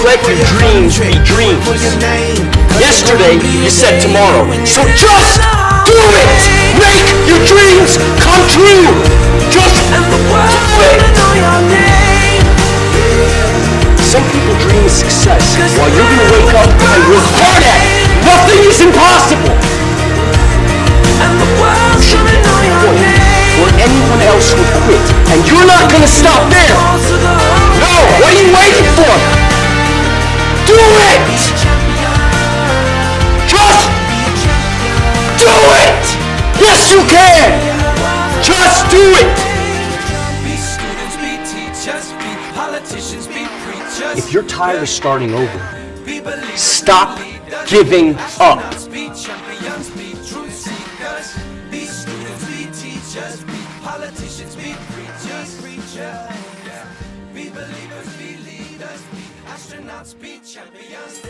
let your dreams be dreams. Yesterday, you said tomorrow. So just do it! Make your dreams come true! Just do it! Some people dream of success, while you're gonna wake up and work hard at it. Nothing is impossible! You should get to the point where anyone else would quit, and you're not gonna stop there! No! What are you waiting for? Do it! Just do it! Yes, you can! Just do it! If you're tired of starting over, stop giving up. Politicians be preachers, be believers, be leaders, be astronauts, be champions.